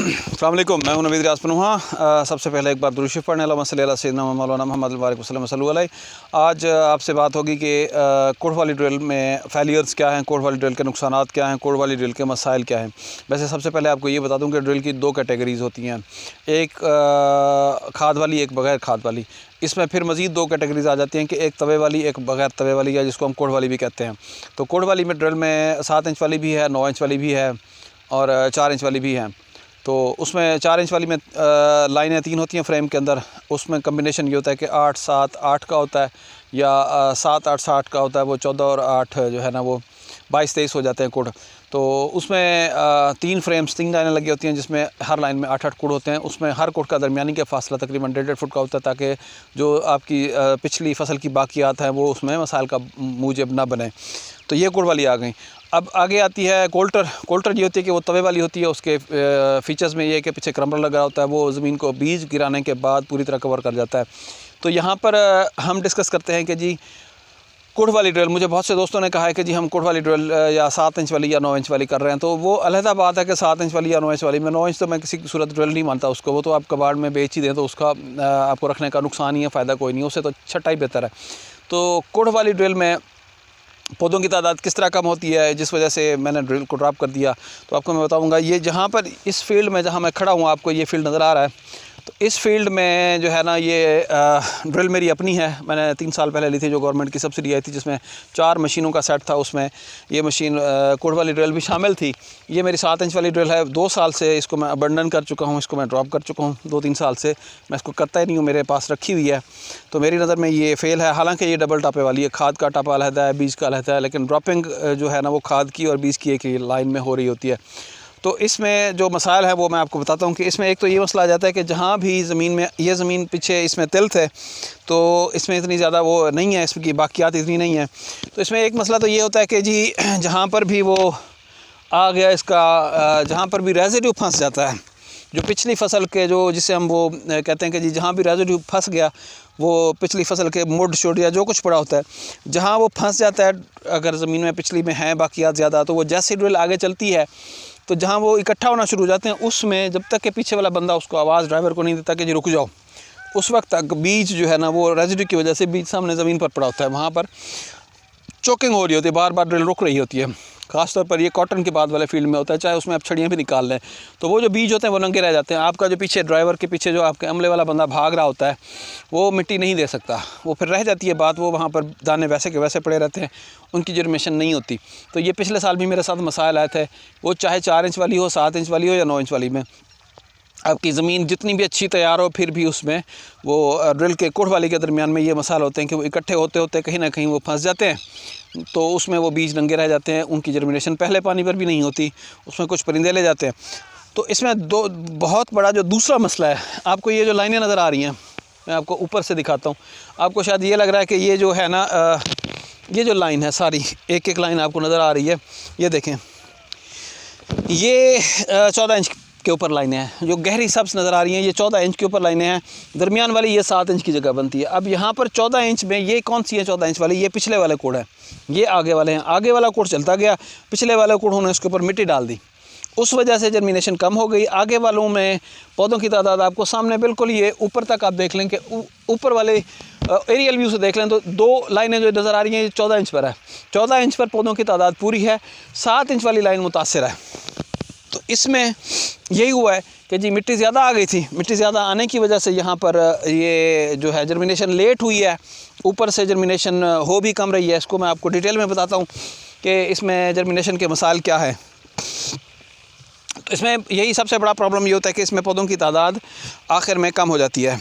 अस्सलाम वालेकुम, मैं हूं नवीद राजपनुहा। सबसे पहले एक बार दुरूद शरीफ पढ़ने अल्लाहुम्मा सल्ली अला सय्यिदना मौलाना मुहम्मद वसल्लम सल्लल्लाहु अलैहि। आज आपसे बात होगी कि कोड वाली ड्रिल में फेलियर्स क्या हैं, कोड वाली ड्रिल के नुकसानात क्या हैं, कोड वाली ड्रिल के मसाइल क्या हैं। वैसे सबसे पहले आपको ये बता दूं कि ड्रिल की दो कैटेगरीज़ होती हैं, एक खाद वाली, एक बग़ैर खाद वाली। इसमें फिर मज़ीद दो कैटेगरीज़ आ जाती हैं कि एक तवे वाली, एक बग़ैर तवे वाली, या जिसको हम कोड वाली भी कहते हैं। तो कोड वाली में ड्रिल में 7 इंच वाली भी है, 9 इंच वाली भी है और 4 इंच वाली भी है। तो उसमें 4 इंच वाली में लाइनें 3 होती हैं फ्रेम के अंदर। उसमें कम्बिनेशन ये होता है कि 8 7 8 का होता है, या 7 8 60 का होता है। वो 14 और 8 जो है ना, वो 22 23 हो जाते हैं कुड। तो उसमें 3 फ्रेम्स, 3 लाइनें लगी होती हैं, जिसमें हर लाइन में 8 8 कुड होते हैं। उसमें हर कुड का दरमियानी का फासला तकरीबन 1.5 फुट का होता है, ताकि जो आपकी पिछली फसल की बाकियात हैं वो उसमें मसाइल का मूजब ना बने। तो ये कुड वाली आ गई। अब आगे आती है कोल्टर। कोल्टर ये होती है कि वो तवे वाली होती है। उसके फ़ीचर्स में ये है कि पीछे क्रम्बर लगा होता है, वो ज़मीन को बीज गिराने के बाद पूरी तरह कवर कर जाता है। तो यहाँ पर हम डिस्कस करते हैं कि जी कोड वाली ड्रिल, मुझे बहुत से दोस्तों ने कहा है कि जी हम कोड वाली ड्रिल या 7 इंच वाली या 9 इंच वाली कर रहे हैं। तो वो अलहदा बात है कि 7 इंच वाली या 9 इंच वाली में, 9 इंच तो मैं किसी की सूरत ड्रिल नहीं मानता उसको। वो तो आप कबाड़ में बेच ही दें तो उसका आपको रखने का नुकसान ही है, फ़ायदा कोई नहीं है, उससे तो छटा ही बेहतर है। तो कोड वाली ड्रिल में पौधों की तादाद किस तरह कम होती है, जिस वजह से मैंने ड्रिल को ड्रॉप कर दिया, तो आपको मैं बताऊंगा। ये जहाँ पर इस फील्ड में जहाँ मैं खड़ा हूँ, आपको ये फील्ड नज़र आ रहा है। तो इस फील्ड में जो है ना, ये ड्रिल मेरी अपनी है। मैंने 3 साल पहले ली थी, जो गवर्नमेंट की सब्सिडी आई थी, जिसमें 4 मशीनों का सेट था। उसमें ये मशीन कोड वाली ड्रिल भी शामिल थी। ये मेरी 7 इंच वाली ड्रिल है। 2 साल से इसको मैं अबंडन कर चुका हूँ, इसको मैं ड्रॉप कर चुका हूँ। 2-3 साल से मैं इसको करता ही नहीं हूँ, मेरे पास रखी हुई है। तो मेरी नज़र में ये फ़ेल है। हालांकि ये डबल टापे वाली है, खाद का टापा अलहदा है, बीज का अलहदा है, लेकिन ड्रॉपिंग जो है ना, वो खाद की और बीज की एक ही लाइन में हो रही होती है। तो इसमें जो मसाइल है वो मैं आपको बताता हूँ कि इसमें एक तो ये मसला आ जाता है कि जहाँ भी ज़मीन में, ये ज़मीन पीछे इसमें तिल थे, तो इसमें इतनी ज़्यादा वो नहीं है, इसकी बाकियात इतनी नहीं है। तो इसमें एक मसला तो ये होता है कि जी जहाँ पर भी वो आ गया इसका, जहाँ पर भी रेजिड्यू फंस जाता है, जो पिछली फसल के, जो जिसे हम वो कहते हैं कि जी जहाँ भी रेजिड्यू फंस गया, वो पिछली फसल के मुड शुड या जो कुछ पड़ा होता है, जहाँ वो फंस जाता है, अगर ज़मीन में पिछली में है बाकियात ज़्यादा, तो वो जैसे ड्रिल आगे चलती है, तो जहाँ वो इकट्ठा होना शुरू हो जाते हैं, उसमें जब तक कि पीछे वाला बंदा उसको आवाज़ ड्राइवर को नहीं देता कि जी रुक जाओ, उस वक्त तक बीज जो है ना, वो रेजिड्यू की वजह से बीज सामने ज़मीन पर पड़ा होता है, वहाँ पर चोकिंग हो रही होती है, बार बार ड्रिल रुक रही होती है। ख़ास तौर पर ये कॉटन के बाद वाले फील्ड में होता है, चाहे उसमें आप छड़ियाँ भी निकाल लें, तो वो जो बीज होते हैं वो नंगे रह जाते हैं। आपका जो पीछे ड्राइवर के पीछे जो आपके अमले वाला बंदा भाग रहा होता है, वो मिट्टी नहीं दे सकता, वो फिर रह जाती है बात, वो वहाँ पर दाने वैसे के वैसे पड़े रहते हैं, उनकी जर्मिनेशन नहीं होती। तो ये पिछले साल भी मेरे साथ मसाइल आए थे, वो चाहे 4 इंच वाली हो, 7 इंच वाली हो या 9 इंच वाली में। आपकी ज़मीन जितनी भी अच्छी तैयार हो, फिर भी उसमें वो ड्रिल के कोड वाली के दरमियान में ये मसाइल होते हैं कि वो इकट्ठे होते होते कहीं ना कहीं वो फंस जाते हैं, तो उसमें वो बीज नंगे रह जाते हैं, उनकी जर्मिनेशन पहले पानी पर भी नहीं होती, उसमें कुछ परिंदे ले जाते हैं। तो इसमें बहुत बड़ा जो दूसरा मसला है, आपको ये जो लाइनें नज़र आ रही हैं, मैं आपको ऊपर से दिखाता हूँ। आपको शायद ये लग रहा है कि ये जो है ना, ये जो लाइन है सारी, एक एक लाइन आपको नज़र आ रही है। ये देखें, ये 14 इंच के ऊपर लाइनें हैं, जो गहरी सब्ज़ नज़र आ रही हैं, ये 14 इंच के ऊपर लाइनें हैं। दरमियान वाली ये 7 इंच की जगह बनती है। अब यहाँ पर 14 इंच में ये कौन सी है 14 इंच वाली? ये पिछले वाले कोड है, ये आगे वाले हैं। आगे वाला कोड चलता गया, पिछले वाले कोड उन्होंने उसके ऊपर मिट्टी डाल दी, उस वजह से जर्मिनेशन कम हो गई। आगे वालों में पौधों की तादाद आपको सामने बिल्कुल ये ऊपर तक आप देख लें कि ऊपर वाले एरियल व्यू से देख लें, तो 2 लाइनें जो नज़र आ रही हैं, ये 14 इंच पर है। 14 इंच पर पौधों की तादाद पूरी है, 7 इंच वाली लाइन मुतासिर है। तो इसमें यही हुआ है कि जी मिट्टी ज़्यादा आ गई थी, मिट्टी ज़्यादा आने की वजह से यहाँ पर ये जो है जर्मिनेशन लेट हुई है, ऊपर से जर्मिनेशन हो भी कम रही है। इसको मैं आपको डिटेल में बताता हूँ कि इसमें जर्मिनेशन के मसाइल क्या है। तो इसमें यही सबसे बड़ा प्रॉब्लम ये होता है कि इसमें पौधों की तादाद आखिर में कम हो जाती है।